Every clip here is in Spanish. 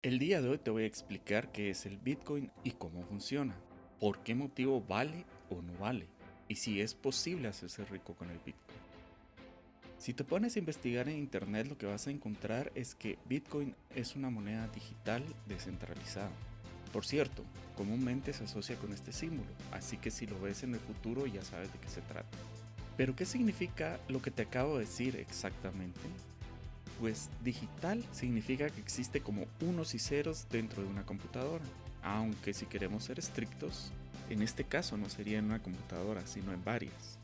El día de hoy te voy a explicar qué es el Bitcoin y cómo funciona, por qué motivo vale o no vale, y si es posible hacerse rico con el Bitcoin. Si te pones a investigar en internet, lo que vas a encontrar es que Bitcoin es una moneda digital descentralizada. Por cierto, comúnmente se asocia con este símbolo, así que si lo ves en el futuro ya sabes de qué se trata. Pero ¿qué significa lo que te acabo de decir exactamente? Pues digital significa que existe como unos y ceros dentro de una computadora. Aunque si queremos ser estrictos, en este caso no sería en una computadora, sino en varias.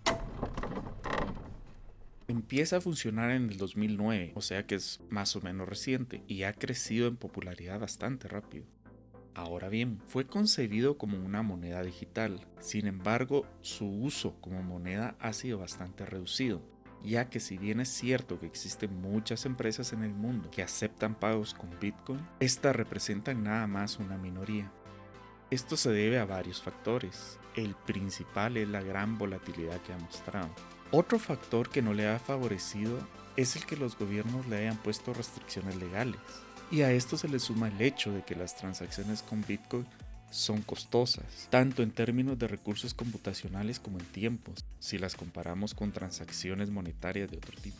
Empieza a funcionar en el 2009, o sea que es más o menos reciente, y ha crecido en popularidad bastante rápido. Ahora bien, fue concebido como una moneda digital, sin embargo, su uso como moneda ha sido bastante reducido, ya que si bien es cierto que existen muchas empresas en el mundo que aceptan pagos con Bitcoin, estas representan nada más una minoría. Esto se debe a varios factores. El principal es la gran volatilidad que ha mostrado. Otro factor que no le ha favorecido es el que los gobiernos le hayan puesto restricciones legales. Y a esto se le suma el hecho de que las transacciones con Bitcoin son costosas, tanto en términos de recursos computacionales como en tiempos, si las comparamos con transacciones monetarias de otro tipo.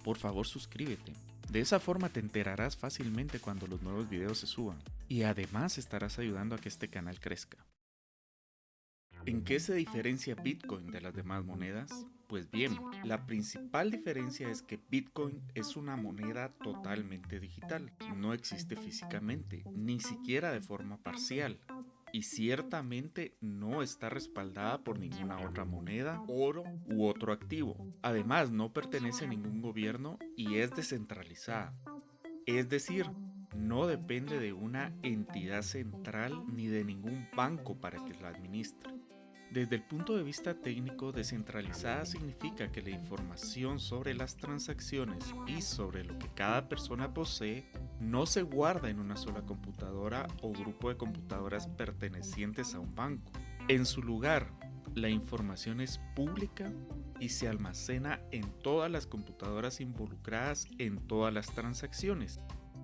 Por favor, suscríbete. De esa forma te enterarás fácilmente cuando los nuevos videos se suban y además estarás ayudando a que este canal crezca. ¿En qué se diferencia Bitcoin de las demás monedas? Pues bien, la principal diferencia es que Bitcoin es una moneda totalmente digital, no existe físicamente, ni siquiera de forma parcial, y ciertamente no está respaldada por ninguna otra moneda, oro u otro activo. Además, no pertenece a ningún gobierno y es descentralizada. Es decir, no depende de una entidad central ni de ningún banco para que la administre. Desde el punto de vista técnico, descentralizada significa que la información sobre las transacciones y sobre lo que cada persona posee no se guarda en una sola computadora o grupo de computadoras pertenecientes a un banco. En su lugar, la información es pública y se almacena en todas las computadoras involucradas en todas las transacciones,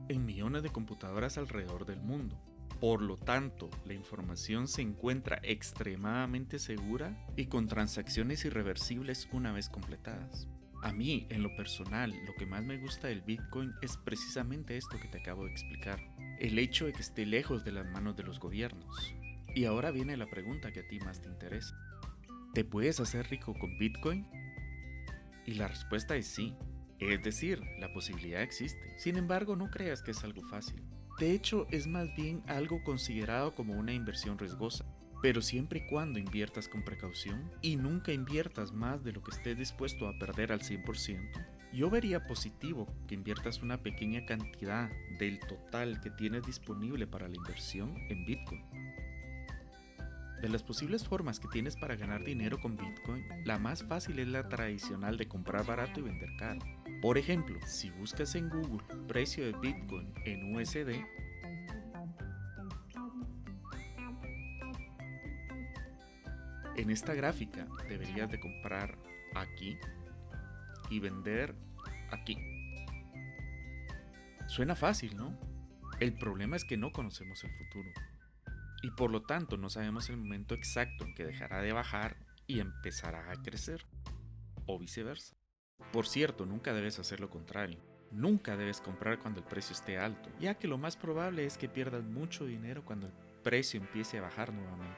en millones de computadoras alrededor del mundo. Por lo tanto, la información se encuentra extremadamente segura y con transacciones irreversibles una vez completadas. A mí, en lo personal, lo que más me gusta del Bitcoin es precisamente esto que te acabo de explicar, el hecho de que esté lejos de las manos de los gobiernos. Y ahora viene la pregunta que a ti más te interesa. ¿Te puedes hacer rico con Bitcoin? Y la respuesta es sí. Es decir, la posibilidad existe. Sin embargo, no creas que es algo fácil. De hecho, es más bien algo considerado como una inversión riesgosa. Pero siempre y cuando inviertas con precaución y nunca inviertas más de lo que estés dispuesto a perder al 100%, yo vería positivo que inviertas una pequeña cantidad del total que tienes disponible para la inversión en Bitcoin. De las posibles formas que tienes para ganar dinero con Bitcoin, la más fácil es la tradicional de comprar barato y vender caro. Por ejemplo, si buscas en Google precio de Bitcoin en USD, en esta gráfica deberías de comprar aquí y vender aquí. Suena fácil, ¿no? El problema es que no conocemos el futuro y por lo tanto no sabemos el momento exacto en que dejará de bajar y empezará a crecer, o viceversa. Por cierto, nunca debes hacer lo contrario. Nunca debes comprar cuando el precio esté alto, ya que lo más probable es que pierdas mucho dinero cuando el precio empiece a bajar nuevamente.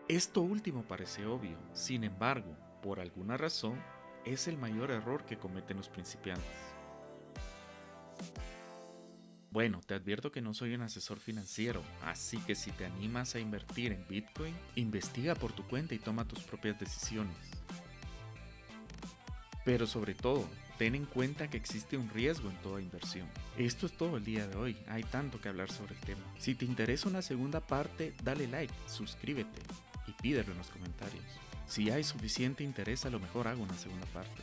Esto último parece obvio, sin embargo, por alguna razón, es el mayor error que cometen los principiantes. Bueno, te advierto que no soy un asesor financiero, así que si te animas a invertir en Bitcoin, investiga por tu cuenta y toma tus propias decisiones. Pero sobre todo, ten en cuenta que existe un riesgo en toda inversión. Esto es todo el día de hoy, hay tanto que hablar sobre el tema. Si te interesa una segunda parte, dale like, suscríbete y pídelo en los comentarios. Si hay suficiente interés, a lo mejor hago una segunda parte.